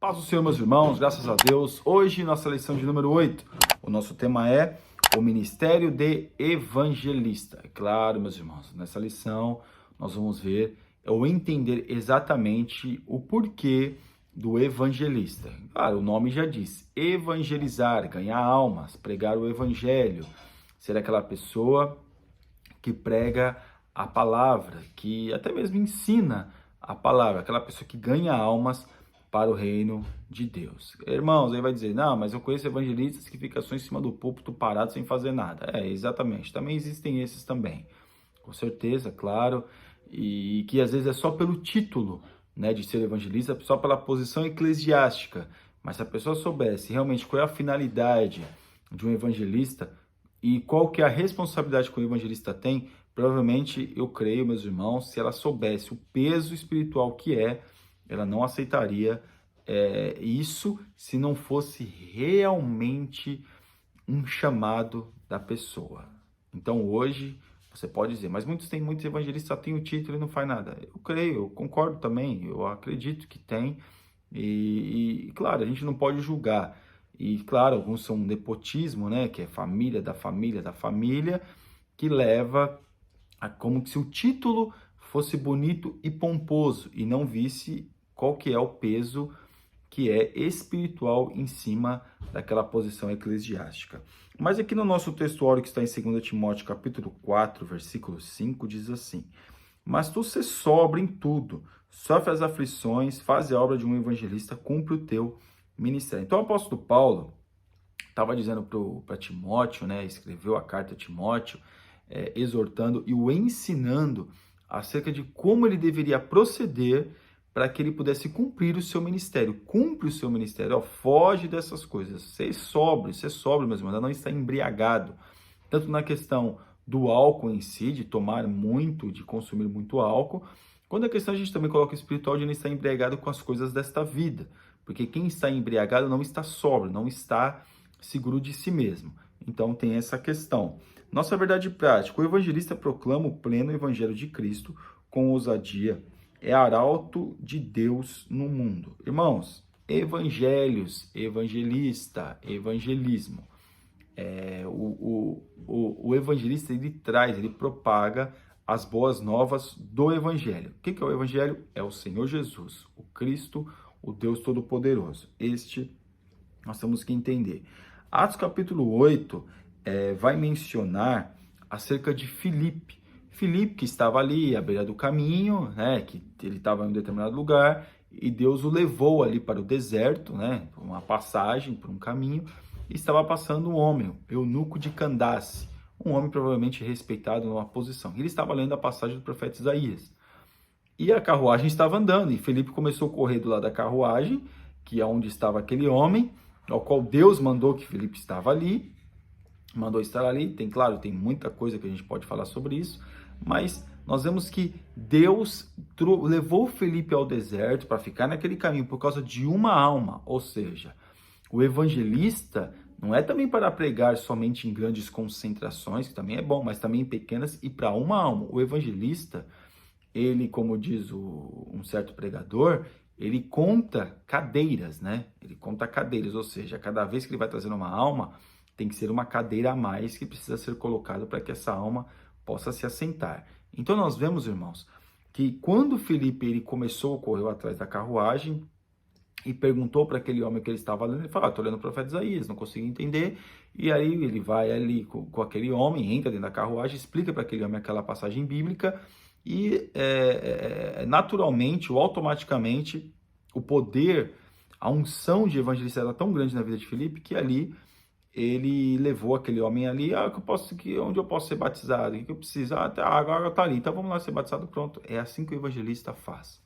Paz do Senhor, meus irmãos, graças a Deus. Hoje, nossa lição de número 8. O nosso tema é o ministério de evangelista. É claro, meus irmãos, nessa lição nós vamos ver ou entender exatamente o porquê do evangelista. Claro, o nome já diz, evangelizar, ganhar almas, pregar o evangelho, ser aquela pessoa que prega a palavra, que até mesmo ensina a palavra, aquela pessoa que ganha almas para o reino de Deus. Irmãos, aí vai dizer, não, mas eu conheço evangelistas que ficam só em cima do púlpito parado sem fazer nada. É, exatamente, também existem esses também, com certeza, claro, e que às vezes é só pelo título, né, de ser evangelista, só pela posição eclesiástica, mas se a pessoa soubesse realmente qual é a finalidade de um evangelista e qual que é a responsabilidade que o evangelista tem, provavelmente, eu creio, meus irmãos, se ela soubesse o peso espiritual que é, ela não aceitaria isso se não fosse realmente um chamado da pessoa. Então hoje você pode dizer, mas muitos evangelistas só têm o título e não faz nada. Eu creio, eu concordo também, eu acredito que tem. E claro, a gente não pode julgar. E claro, alguns são um nepotismo, né? Que é família da família da família, que leva a como se o título fosse bonito e pomposo e não visse qual que é o peso que é espiritual em cima daquela posição eclesiástica. Mas aqui no nosso textuário que está em 2 Timóteo capítulo 4, versículo 5, diz assim: mas tu se sobra em tudo, sofre as aflições, faz a obra de um evangelista, cumpre o teu ministério. Então o apóstolo Paulo estava dizendo para Timóteo, né, escreveu a carta a Timóteo, exortando e o ensinando acerca de como ele deveria proceder para que ele pudesse cumprir o seu ministério. Cumpre o seu ministério, ó, foge dessas coisas. Ser sóbrio, meus irmãos, não está embriagado. Tanto na questão do álcool em si, de tomar muito, de consumir muito álcool, quando a questão a gente também coloca o espiritual de não estar embriagado com as coisas desta vida. Porque quem está embriagado não está sóbrio, não está seguro de si mesmo. Então tem essa questão. Nossa verdade prática, o evangelista proclama o pleno evangelho de Cristo com ousadia, é arauto de Deus no mundo. Irmãos, evangelhos, evangelista, evangelismo. O evangelista, ele propaga as boas novas do evangelho. O que é o evangelho? É o Senhor Jesus, o Cristo, o Deus Todo-Poderoso. Este nós temos que entender. Atos capítulo 8 vai mencionar acerca de Filipe. Filipe que estava ali à beira do caminho, né, que ele estava em um determinado lugar e Deus o levou ali para o deserto, né, por uma passagem, por um caminho, e estava passando um homem, eunuco de Candace, um homem provavelmente respeitado numa posição. Ele estava lendo a passagem do profeta Isaías. E a carruagem estava andando, e Filipe começou a correr do lado da carruagem, que é onde estava aquele homem, ao qual Deus mandou que Filipe estava ali, mandou estar ali. Claro, tem muita coisa que a gente pode falar sobre isso, mas nós vemos que Deus levou Filipe ao deserto para ficar naquele caminho por causa de uma alma, ou seja, o evangelista não é também para pregar somente em grandes concentrações, que também é bom, mas também em pequenas e para uma alma. O evangelista, ele, como diz um certo pregador, ele conta cadeiras, né? Ele conta cadeiras, ou seja, cada vez que ele vai trazendo uma alma, tem que ser uma cadeira a mais que precisa ser colocada para que essa alma possa se assentar. Então nós vemos, irmãos, que quando Filipe ele começou, correu atrás da carruagem e perguntou para aquele homem que ele estava lendo, ele falou, estou lendo o profeta Isaías, não consigo entender. E aí ele vai ali com aquele homem, entra dentro da carruagem, explica para aquele homem aquela passagem bíblica e naturalmente ou automaticamente o poder, a unção de evangelista era tão grande na vida de Filipe que ali ele levou aquele homem ali, onde eu posso ser batizado? O que eu preciso? A água está ali, então vamos lá ser batizado, pronto. É assim que o evangelista faz.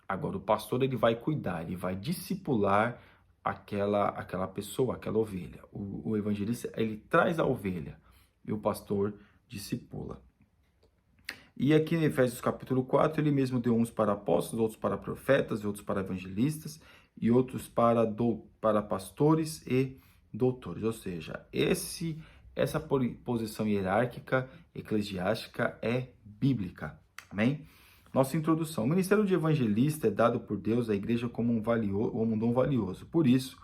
Agora, o pastor ele vai cuidar, ele vai discipular aquela pessoa, aquela ovelha. O evangelista, ele traz a ovelha e o pastor discipula. E aqui em Efésios capítulo 4, ele mesmo deu uns para apóstolos, outros para profetas, outros para evangelistas e outros para pastores e doutores. Ou seja, essa posição hierárquica eclesiástica é bíblica. Amém? Nossa introdução. O ministério de evangelista é dado por Deus à igreja como um dom valioso. Por isso,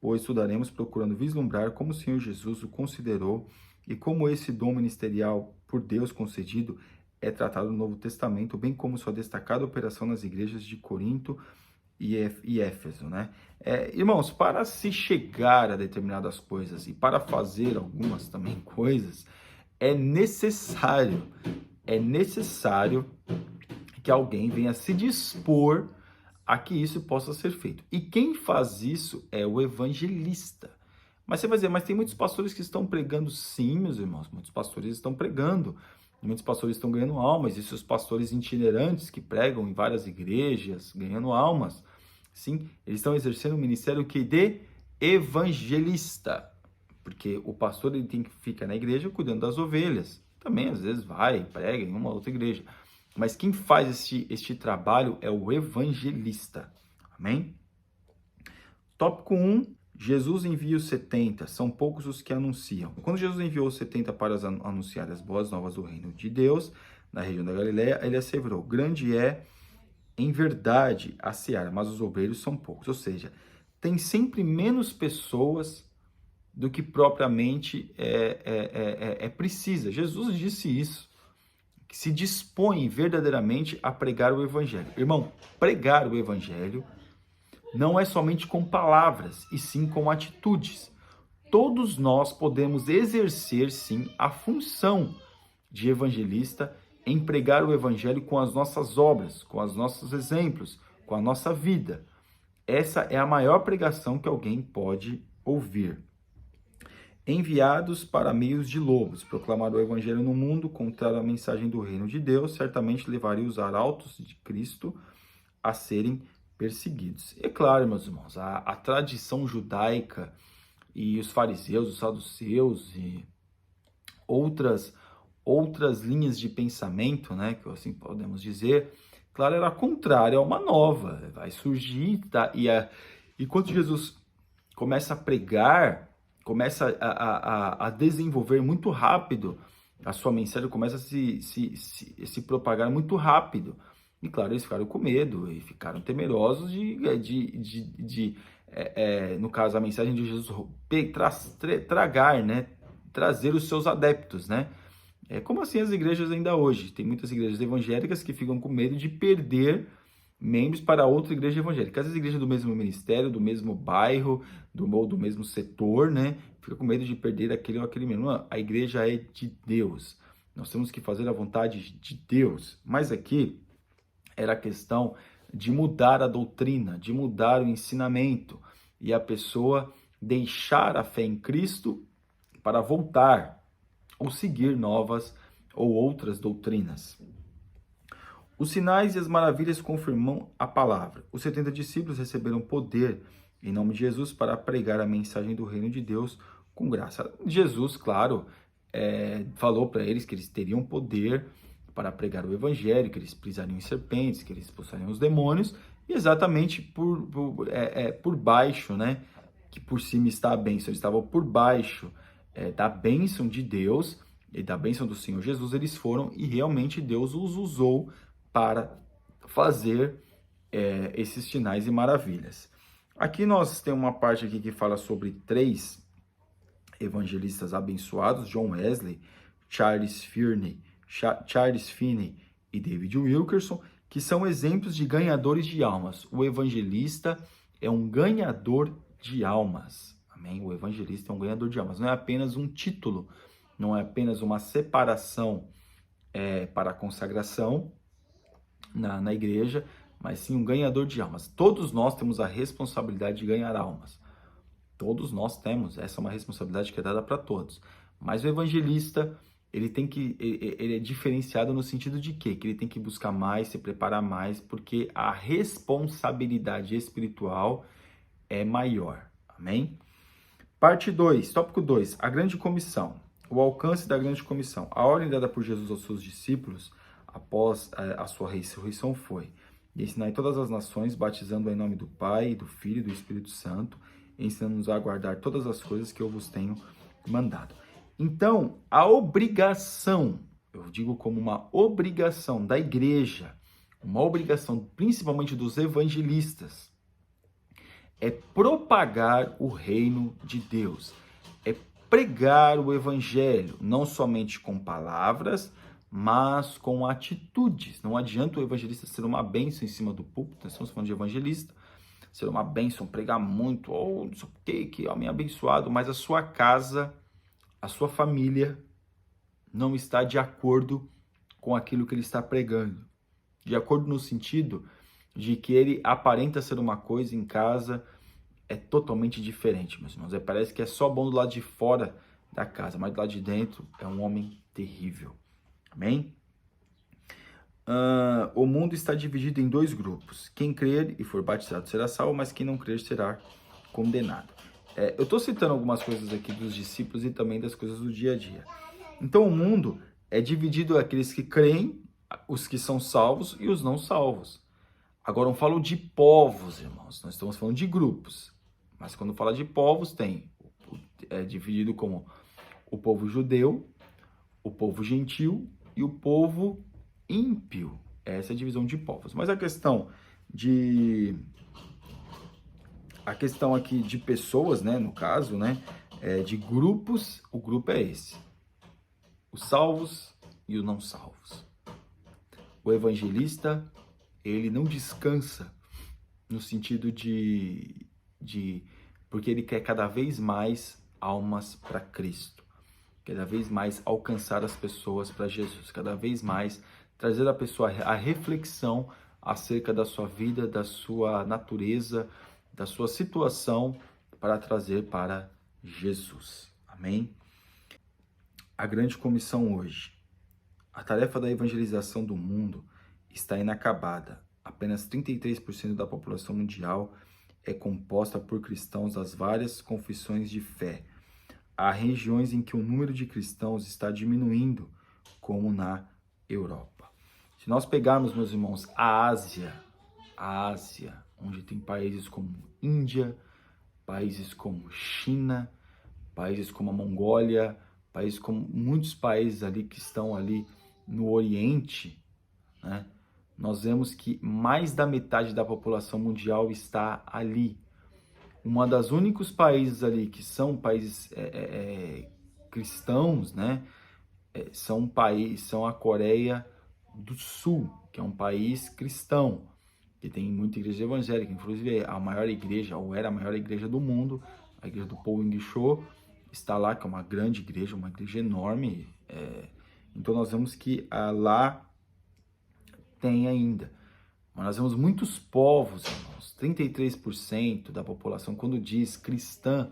hoje estudaremos procurando vislumbrar como o Senhor Jesus o considerou e como esse dom ministerial por Deus concedido é tratado no Novo Testamento, bem como sua destacada operação nas igrejas de Corinto e Éfeso, né? Irmãos, para se chegar a determinadas coisas e para fazer algumas também coisas, é necessário que alguém venha se dispor a que isso possa ser feito. E quem faz isso é o evangelista. Mas você vai dizer, mas tem muitos pastores que estão pregando, sim, meus irmãos, muitos pastores estão pregando, muitos pastores estão ganhando almas, e seus pastores itinerantes que pregam em várias igrejas, ganhando almas, sim, eles estão exercendo o ministério que de evangelista, porque o pastor ele tem que ficar na igreja cuidando das ovelhas, também às vezes vai, prega em uma outra igreja, mas quem faz este trabalho é o evangelista, amém? Tópico 1, Jesus envia os 70, são poucos os que anunciam. Quando Jesus enviou os 70 para anunciar as boas novas do reino de Deus, na região da Galileia, ele asseverou, grande é, em verdade, a seara, mas os obreiros são poucos. Ou seja, tem sempre menos pessoas do que propriamente precisa. Jesus disse isso, que se dispõe verdadeiramente a pregar o evangelho. Irmão, pregar o evangelho não é somente com palavras, e sim com atitudes. Todos nós podemos exercer, sim, a função de evangelista em pregar o evangelho com as nossas obras, com os nossos exemplos, com a nossa vida. Essa é a maior pregação que alguém pode ouvir. Enviados para meios de lobos, proclamar o evangelho no mundo, contrário à mensagem do reino de Deus, certamente levaria os arautos de Cristo a serem perseguidos. E é claro, meus irmãos, a tradição judaica e os fariseus, os saduceus e outras linhas de pensamento, né, que assim podemos dizer, claro, era contrária a uma nova, vai surgir, tá? E quando Jesus começa a pregar, começa a desenvolver muito rápido a sua mensagem, começa a se propagar muito rápido. E claro, eles ficaram com medo e ficaram temerosos no caso, a mensagem de Jesus tragar, né? Trazer os seus adeptos, né? Como assim as igrejas ainda hoje? Tem muitas igrejas evangélicas que ficam com medo de perder membros para outra igreja evangélica. Às vezes igreja do mesmo ministério, do mesmo bairro, do mesmo setor, né? Fica com medo de perder aquele ou aquele membro. Não, a igreja é de Deus. Nós temos que fazer a vontade de Deus. Mas aqui era a questão de mudar a doutrina, de mudar o ensinamento e a pessoa deixar a fé em Cristo para voltar ou seguir novas ou outras doutrinas. Os sinais e as maravilhas confirmam a palavra. Os 70 discípulos receberam poder em nome de Jesus para pregar a mensagem do reino de Deus com graça. Jesus, claro, falou para eles que eles teriam poder para pregar o evangelho, que eles pisariam em serpentes, que eles expulsariam os demônios, e exatamente por baixo, né? Que por cima está a bênção, eles estavam por baixo da bênção de Deus e da bênção do Senhor Jesus, eles foram e realmente Deus os usou para fazer esses sinais e maravilhas. Aqui nós temos uma parte aqui que fala sobre 3 evangelistas abençoados, John Wesley, Charles Finney e David Wilkerson, que são exemplos de ganhadores de almas. O evangelista é um ganhador de almas. Amém? O evangelista é um ganhador de almas. Não é apenas um título, não é apenas uma separação para a consagração na igreja, mas sim um ganhador de almas. Todos nós temos a responsabilidade de ganhar almas. Todos nós temos. Essa é uma responsabilidade que é dada para todos. Mas o evangelista, ele é diferenciado no sentido de quê? Que ele tem que buscar mais, se preparar mais, porque a responsabilidade espiritual é maior. Amém? Parte 2, tópico 2, a grande comissão. O alcance da grande comissão. A ordem dada por Jesus aos seus discípulos após a sua ressurreição foi: ensinar todas as nações, batizando em nome do Pai, do Filho e do Espírito Santo, ensinando-nos a guardar todas as coisas que eu vos tenho mandado. Então, a obrigação, eu digo como uma obrigação da igreja, uma obrigação principalmente dos evangelistas, é propagar o reino de Deus, é pregar o evangelho, não somente com palavras, mas com atitudes. Não adianta o evangelista ser uma bênção em cima do púlpito, nós estamos falando de evangelista, ser uma bênção, pregar muito, ou não sei o que, homem abençoado, mas a sua casa, a sua família não está de acordo com aquilo que ele está pregando. De acordo no sentido de que ele aparenta ser uma coisa em casa, é totalmente diferente, meus irmãos. Parece que é só bom do lado de fora da casa, mas do lado de dentro é um homem terrível. Amém? O mundo está dividido em dois grupos. Quem crer e for batizado será salvo, mas quem não crer será condenado. Eu estou citando algumas coisas aqui dos discípulos e também das coisas do dia a dia. Então o mundo é dividido em aqueles que creem, os que são salvos e os não salvos. Agora não falo de povos, irmãos. Nós estamos falando de grupos. Mas quando fala de povos, é dividido como o povo judeu, o povo gentil e o povo ímpio. Essa é a divisão de povos. Mas a questão aqui de pessoas, né, no caso, né, de grupos, o grupo é esse: os salvos e os não salvos. O evangelista, ele não descansa no sentido porque ele quer cada vez mais almas para Cristo, cada vez mais alcançar as pessoas para Jesus, cada vez mais trazer a pessoa a reflexão acerca da sua vida, da sua natureza, da sua situação, para trazer para Jesus. Amém? A grande comissão hoje. A tarefa da evangelização do mundo está inacabada. Apenas 33% da população mundial é composta por cristãos das várias confissões de fé. Há regiões em que o número de cristãos está diminuindo, como na Europa. Se nós pegarmos, meus irmãos, a Ásia, onde tem países como Índia, países como China, países como a Mongólia, países como muitos países ali que estão ali no Oriente, né? Nós vemos que mais da metade da população mundial está ali. Uma das únicos países ali que são países cristãos, né? São a Coreia do Sul, que é um país cristão, que tem muita igreja evangélica, inclusive a maior igreja, ou era a maior igreja do mundo, a igreja do Paul Ying-cho, está lá, que é uma grande igreja, uma igreja enorme. Então nós vemos que lá tem ainda. Mas nós vemos muitos povos, irmãos, 33% da população, quando diz cristã,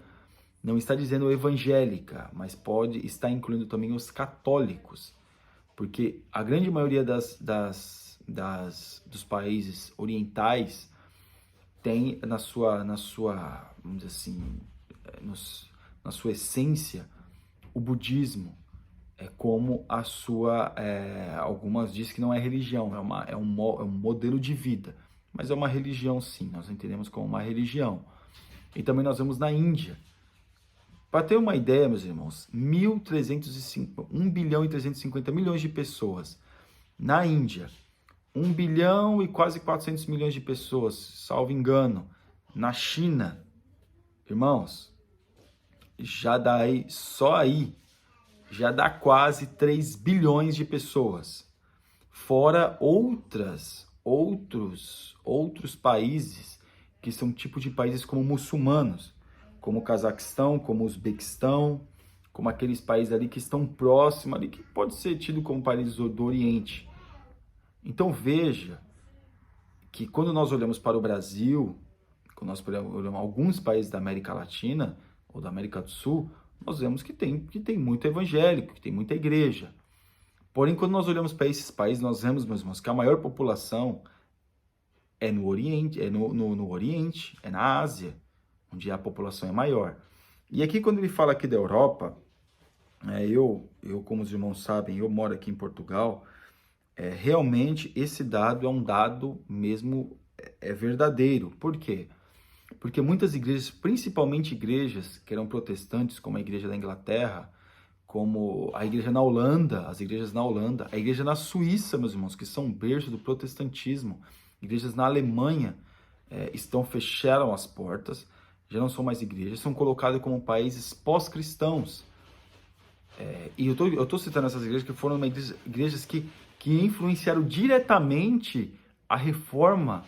não está dizendo evangélica, mas pode estar incluindo também os católicos, porque a grande maioria dos países orientais tem na sua, vamos dizer assim, na sua essência, o budismo. Como a sua, algumas dizem que não é religião, é um modelo de vida, mas é uma religião sim, nós entendemos como uma religião. E também nós vemos na Índia. Para ter uma ideia, meus irmãos, 1 bilhão e 350 milhões de pessoas. Na Índia, 1 bilhão e quase 400 milhões de pessoas, salvo engano. Na China, irmãos, já dá aí, só aí, já dá quase 3 bilhões de pessoas. Fora outros países que são tipo de países como muçulmanos, como o Cazaquistão, como o Uzbequistão, como aqueles países ali que estão próximos ali, que pode ser tido como países do Oriente. Então veja que quando nós olhamos para o Brasil, quando nós olhamos alguns países da América Latina ou da América do Sul, nós vemos que tem muito evangélico, que tem muita igreja. Porém, quando nós olhamos para esses países, nós vemos, meus irmãos, que a maior população é no Oriente, no Oriente, é na Ásia, onde a população é maior. E aqui, quando ele fala aqui da Europa, eu, como os irmãos sabem, eu moro aqui em Portugal, realmente esse dado é um dado mesmo, verdadeiro. Por quê? Porque muitas igrejas, principalmente igrejas que eram protestantes, como a igreja da Inglaterra, como a igreja na Holanda, as igrejas na Holanda, a igreja na Suíça, meus irmãos, que são berço do protestantismo, igrejas na Alemanha fecharam as portas, já não são mais igrejas, são colocadas como países pós-cristãos. E eu tô citando essas igrejas que foram igrejas que influenciaram diretamente a reforma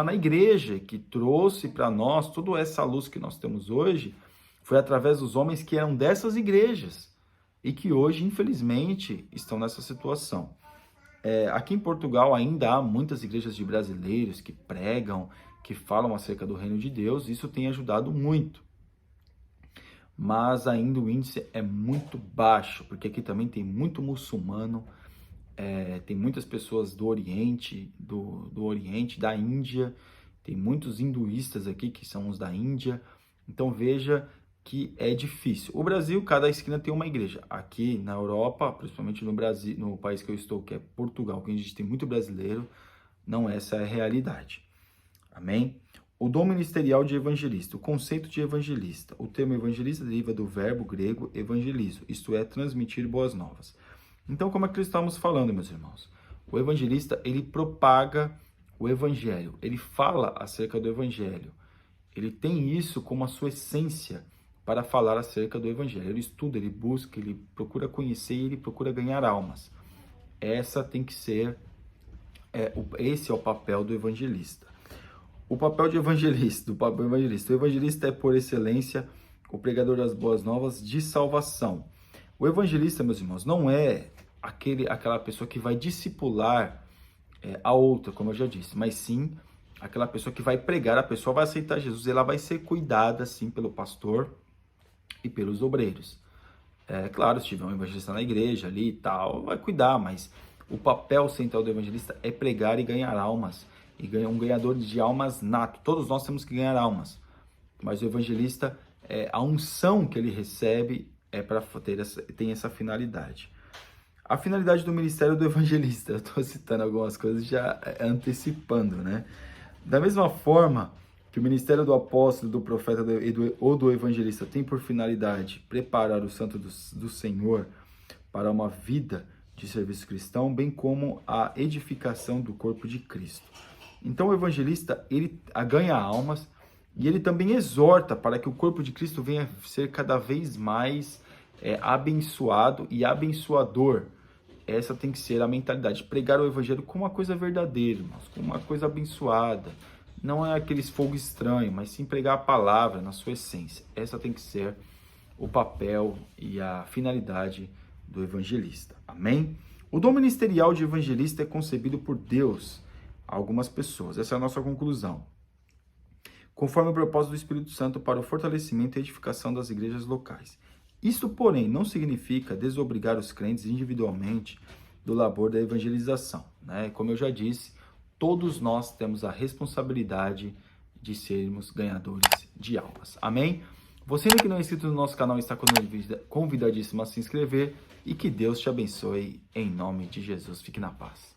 na igreja, que trouxe para nós toda essa luz que nós temos hoje, foi através dos homens que eram dessas igrejas e que hoje, infelizmente, estão nessa situação. Aqui em Portugal ainda há muitas igrejas de brasileiros que pregam, que falam acerca do reino de Deus, isso tem ajudado muito. Mas ainda o índice é muito baixo, porque aqui também tem muito muçulmano, tem muitas pessoas do Oriente, do Oriente, da Índia, tem muitos hinduístas aqui que são os da Índia, então veja que é difícil. O Brasil, cada esquina tem uma igreja. Aqui na Europa, principalmente no Brasil, no país que eu estou, que é Portugal, que a gente tem muito brasileiro, não essa é a realidade. Amém? O dom ministerial de evangelista, o conceito de evangelista. O termo evangelista deriva do verbo grego evangelizo, isto é, transmitir boas novas. Então, como é que estamos falando, meus irmãos? O evangelista, ele propaga o evangelho, ele fala acerca do evangelho. Ele tem isso como a sua essência para falar acerca do evangelho. Ele estuda, ele busca, ele procura conhecer e ele procura ganhar almas. Esse é o papel do evangelista. O papel de evangelista, O evangelista é, por excelência, o pregador das boas novas de salvação. O evangelista, meus irmãos, não é aquela pessoa que vai discipular a outra, como eu já disse, mas sim aquela pessoa que vai pregar, a pessoa vai aceitar Jesus, ela vai ser cuidada, sim, pelo pastor e pelos obreiros. Claro, se tiver um evangelista na igreja ali e tal, vai cuidar, mas o papel central do evangelista é pregar e ganhar almas, e ganhar um ganhador de almas nato. Todos nós temos que ganhar almas, mas o evangelista, a unção que ele recebe tem essa finalidade. A finalidade do ministério do evangelista, eu estou citando algumas coisas já antecipando, né? Da mesma forma que o ministério do apóstolo, do profeta ou do evangelista tem por finalidade preparar o santo do Senhor para uma vida de serviço cristão, bem como a edificação do corpo de Cristo. Então o evangelista, ele ganha almas e ele também exorta para que o corpo de Cristo venha ser cada vez mais abençoado e abençoador. Essa tem que ser a mentalidade, pregar o evangelho como uma coisa verdadeira, como uma coisa abençoada. Não é aqueles fogo estranho, mas sim pregar a palavra na sua essência. Essa tem que ser o papel e a finalidade do evangelista. Amém? O dom ministerial de evangelista é concebido por Deus a algumas pessoas. Essa é a nossa conclusão. Conforme o propósito do Espírito Santo para o fortalecimento e edificação das igrejas locais. Isso, porém, não significa desobrigar os crentes individualmente do labor da evangelização, né? Como eu já disse, todos nós temos a responsabilidade de sermos ganhadores de almas. Amém? Você que não é inscrito no nosso canal está convidadíssimo a se inscrever e que Deus te abençoe em nome de Jesus. Fique na paz.